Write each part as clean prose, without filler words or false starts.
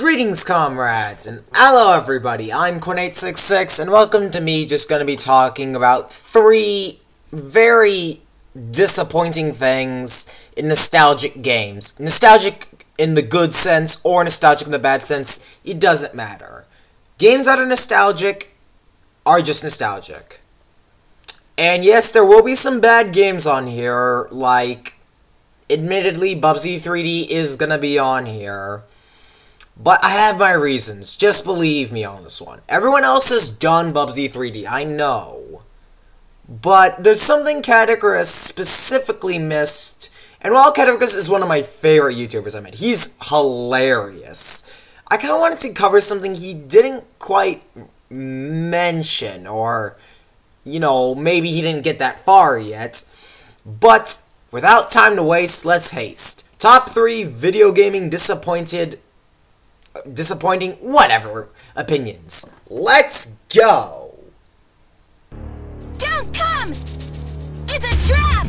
Greetings, comrades, and hello, everybody. I'm Quint866, and welcome to me just going to be talking about three very disappointing things in nostalgic games. Nostalgic in the good sense, or nostalgic in the bad sense, it doesn't matter. Games that are nostalgic are just nostalgic. And yes, there will be some bad games on here, like, admittedly, Bubsy 3D is going to be on here. But I have my reasons. Just believe me on this one. Everyone else has done Bubsy 3D, I know. But there's something Catechirus specifically missed. And while Catechirus is one of my favorite YouTubers I met, he's hilarious. I kind of wanted to cover something he didn't quite mention. Or, you know, maybe he didn't get that far yet. But without time to waste, let's haste. Top 3 video gaming disappointing, whatever, opinions. Let's go! Don't come! It's a trap!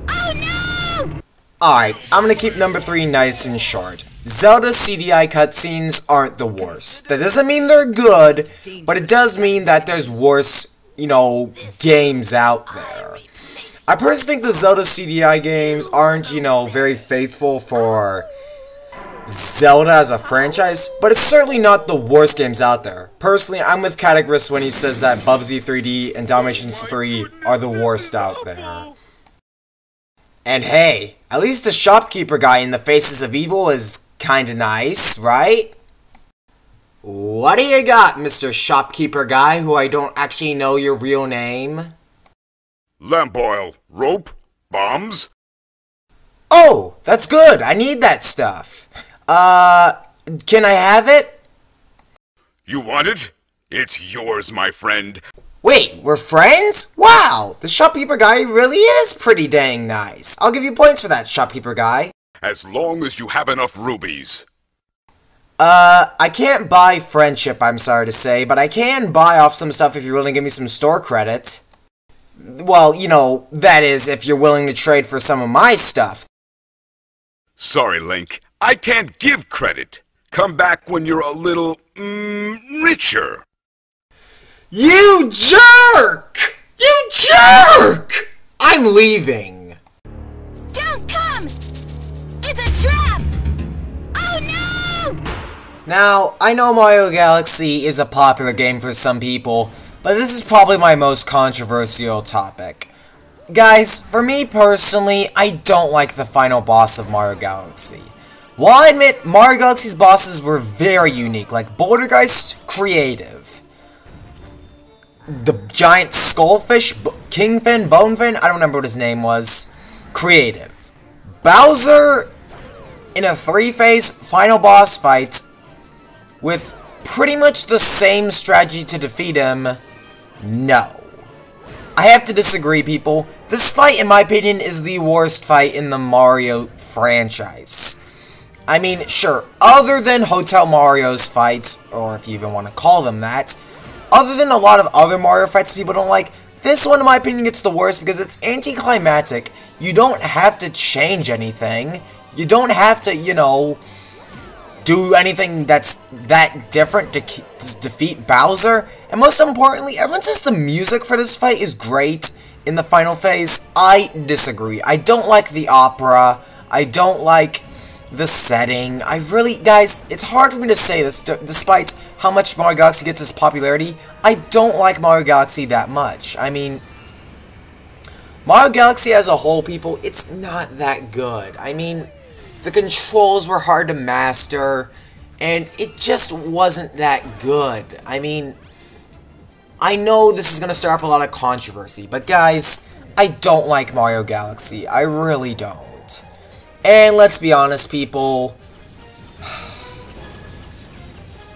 Oh no! Alright, I'm gonna keep number 3 nice and short. Zelda CDI cutscenes aren't the worst. That doesn't mean they're good, but it does mean that there's worse, you know, games out there. I personally think the Zelda CDI games aren't, you know, very faithful for Zelda as a franchise, but it's certainly not the worst games out there. Personally, I'm with Catechirus when he says that Bubsy 3D and Dalmatians 3 are the worst out there. And hey, at least the shopkeeper guy in the Faces of Evil is kinda nice, right? What do you got, Mr. Shopkeeper guy, who I don't actually know your real name? Lamp oil, rope, bombs? Oh, that's good. I need that stuff. Can I have it? You want it? It's yours, my friend. Wait, we're friends? Wow, the shopkeeper guy really is pretty dang nice. I'll give you points for that, shopkeeper guy. As long as you have enough rubies. I can't buy friendship, I'm sorry to say, but I can buy off some stuff if you're willing to give me some store credit. Well, you know, that is, if you're willing to trade for some of my stuff. Sorry, Link. I can't give credit. Come back when you're a little, richer. You jerk! You jerk! I'm leaving. Don't come! It's a trap! Oh no! Now, I know Mario Galaxy is a popular game for some people, but this is probably my most controversial topic. Guys, for me personally, I don't like the final boss of Mario Galaxy. While I admit Mario Galaxy's bosses were very unique, like Bouldergeist, creative. The giant skullfish, Kingfin, Bonefin, I don't remember what his name was, creative. Bowser, in a 3-phase final boss fight, with pretty much the same strategy to defeat him, no. I have to disagree, people. This fight, in my opinion, is the worst fight in the Mario franchise. I mean, sure, other than Hotel Mario's fights, or if you even want to call them that, other than a lot of other Mario fights people don't like, this one, in my opinion, gets the worst because it's anticlimactic. You don't have to change anything. You don't have to, you know, do anything that's that different to defeat Bowser. And most importantly, everyone says the music for this fight is great in the final phase. I disagree. I don't like the opera. I don't like the setting. I really, guys, it's hard for me to say this despite how much Mario Galaxy gets its popularity. I don't like Mario Galaxy that much. I mean, Mario Galaxy as a whole, people, it's not that good. I mean, the controls were hard to master, and it just wasn't that good. I mean, I know this is going to stir up a lot of controversy, but guys, I don't like Mario Galaxy. I really don't. And let's be honest, people,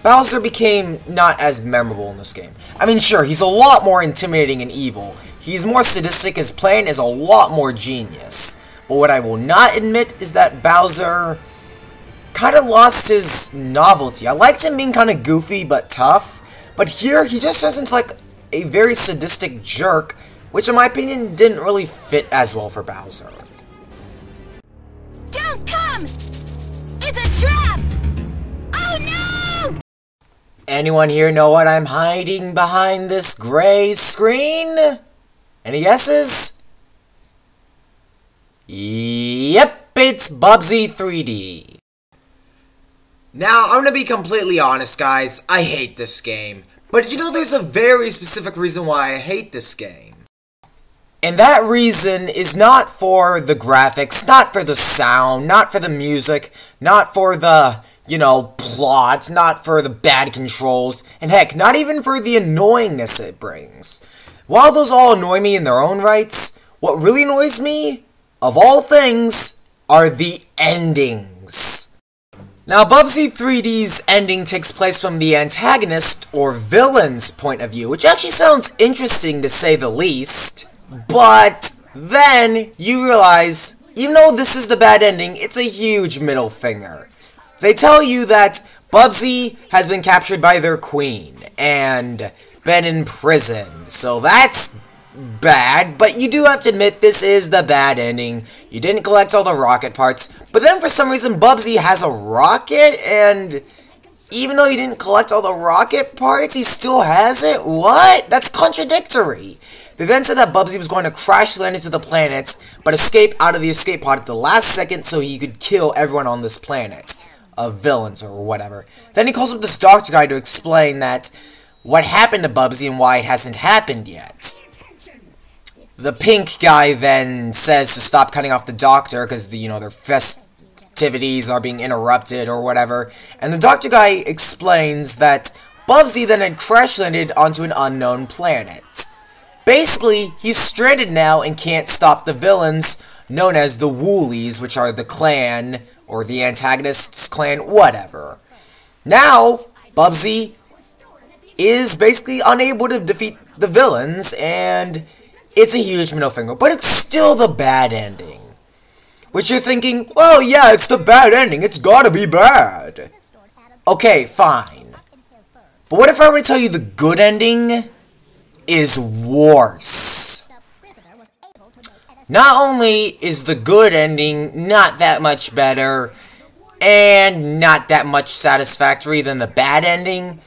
Bowser became not as memorable in this game. I mean, sure, he's a lot more intimidating and evil. He's more sadistic, his plan is a lot more genius. But what I will not admit is that Bowser kind of lost his novelty. I liked him being kind of goofy but tough, but here he just turns into like a very sadistic jerk, which in my opinion didn't really fit as well for Bowser. Don't come! It's a trap! Oh no! anyone here know what I'm hiding behind this gray screen? Any guesses? Yep, it's Bubsy 3D. Now, I'm gonna be completely honest, guys. I hate this game. But did you know there's a very specific reason why I hate this game? And that reason is not for the graphics, not for the sound, not for the music, not for the, plot, not for the bad controls, and heck, not even for the annoyingness it brings. While those all annoy me in their own rights, what really annoys me, of all things, are the endings. Now, Bubsy 3D's ending takes place from the antagonist, or villain's, point of view, which actually sounds interesting to say the least. But then you realize, even though this is the bad ending, it's a huge middle finger. They tell you that Bubsy has been captured by their queen and been imprisoned. So that's bad, but you do have to admit this is the bad ending. You didn't collect all the rocket parts, but then for some reason Bubsy has a rocket, and even though he didn't collect all the rocket parts, he still has it? What? That's contradictory. They then said that Bubsy was going to crash land into the planet, but escape out of the escape pod at the last second so he could kill everyone on this planet. Of villains or whatever. Then he calls up this doctor guy to explain that what happened to Bubsy and why it hasn't happened yet. The pink guy then says to stop cutting off the doctor because their festivities are being interrupted or whatever. And the doctor guy explains that Bubsy then had crash landed onto an unknown planet. Basically, he's stranded now and can't stop the villains known as the Woolies, which are the clan, or the antagonist's clan, whatever. Now, Bubsy is basically unable to defeat the villains, and it's a huge middle finger, but it's still the bad ending. Which you're thinking, well, yeah, it's the bad ending, it's gotta be bad. Okay, fine. But what if I were to tell you the good ending is worse? Not only is the good ending not that much better, and not that much satisfactory than the bad ending,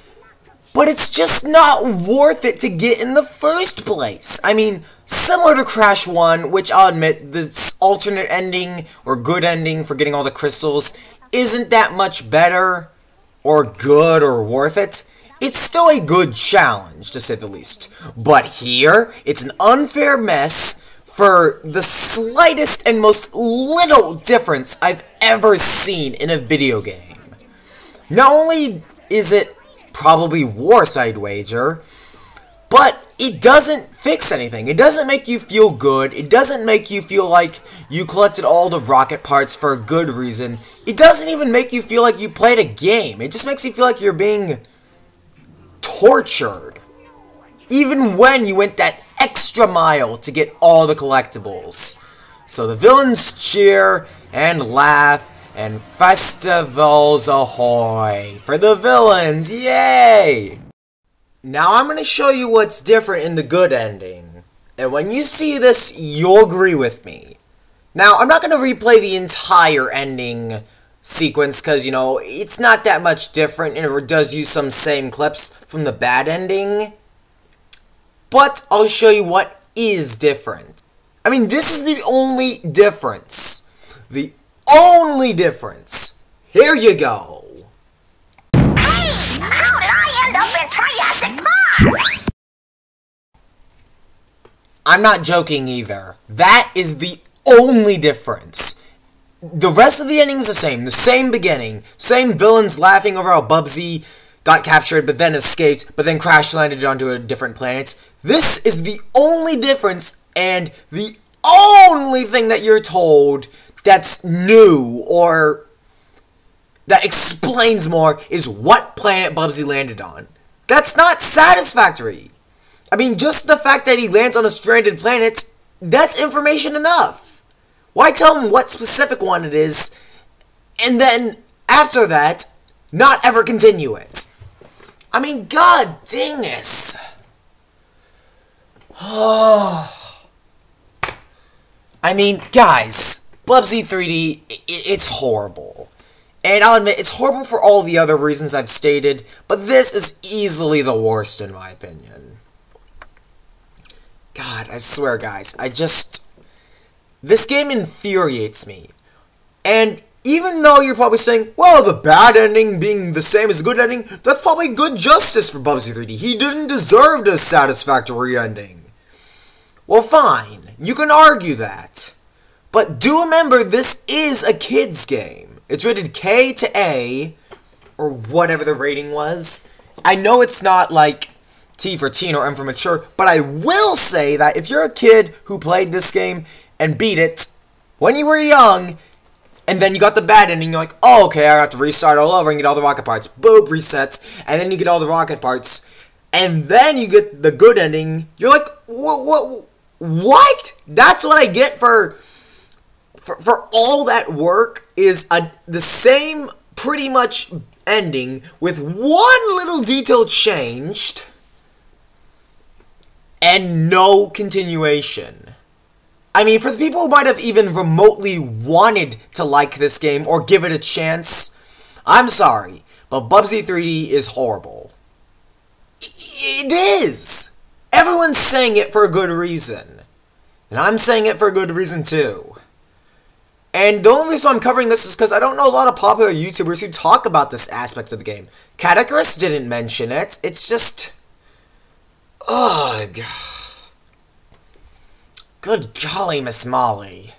but it's just not worth it to get in the first place. I mean, similar to Crash 1, which I'll admit, this alternate ending, or good ending for getting all the crystals, isn't that much better, or good, or worth it. It's still a good challenge, to say the least. But here, it's an unfair mess for the slightest and most little difference I've ever seen in a video game. Not only is it probably worse, I'd wager, but it doesn't fix anything. It doesn't make you feel good. It doesn't make you feel like you collected all the rocket parts for a good reason. It doesn't even make you feel like you played a game. It just makes you feel like you're being tortured. Even when you went that extra mile to get all the collectibles. So the villains cheer and laugh and festivals ahoy for the villains, yay! Now I'm going to show you what's different in the good ending. And when you see this, you'll agree with me. Now, I'm not going to replay the entire ending sequence because, it's not that much different and it does use some same clips from the bad ending. But I'll show you what is different. I mean, this is the only difference. The only difference. Here you go. Hey, how did I end up in Triassic Park? I'm not joking either. That is the only difference. The rest of the ending is the same beginning, same villains laughing over how Bubsy got captured but then escaped, but then crash landed onto a different planet. This is the only difference and the only thing that you're told that's new or that explains more is what planet Bubsy landed on. That's not satisfactory. I mean, just the fact that he lands on a stranded planet, that's information enough. Why tell him what specific one it is, and then, after that, not ever continue it? I mean, god dang it. I mean, guys, Bubsy 3D, it's horrible. And I'll admit, it's horrible for all the other reasons I've stated, but this is easily the worst in my opinion. God, I swear, guys, this game infuriates me. And even though you're probably saying, well, the bad ending being the same as the good ending, that's probably good justice for Bubsy 3D. He didn't deserve a satisfactory ending. Well, fine. You can argue that. But do remember, this is a kid's game. It's rated K to A, or whatever the rating was. I know it's not like T for teen or M for mature, but I will say that if you're a kid who played this game and beat it when you were young, and then you got the bad ending, you're like, oh, okay, I have to restart all over and get all the rocket parts. Boop, resets, and then you get all the rocket parts, and then you get the good ending. You're like, what? That's what I get for all that work is the same pretty much ending with one little detail changed and no continuation. I mean, for the people who might have even remotely wanted to like this game or give it a chance, I'm sorry, but Bubsy 3D is horrible. It is! Everyone's saying it for a good reason. And I'm saying it for a good reason too. And the only reason I'm covering this is because I don't know a lot of popular YouTubers who talk about this aspect of the game. Catechris didn't mention it. It's just... ugh. Good golly, Miss Molly.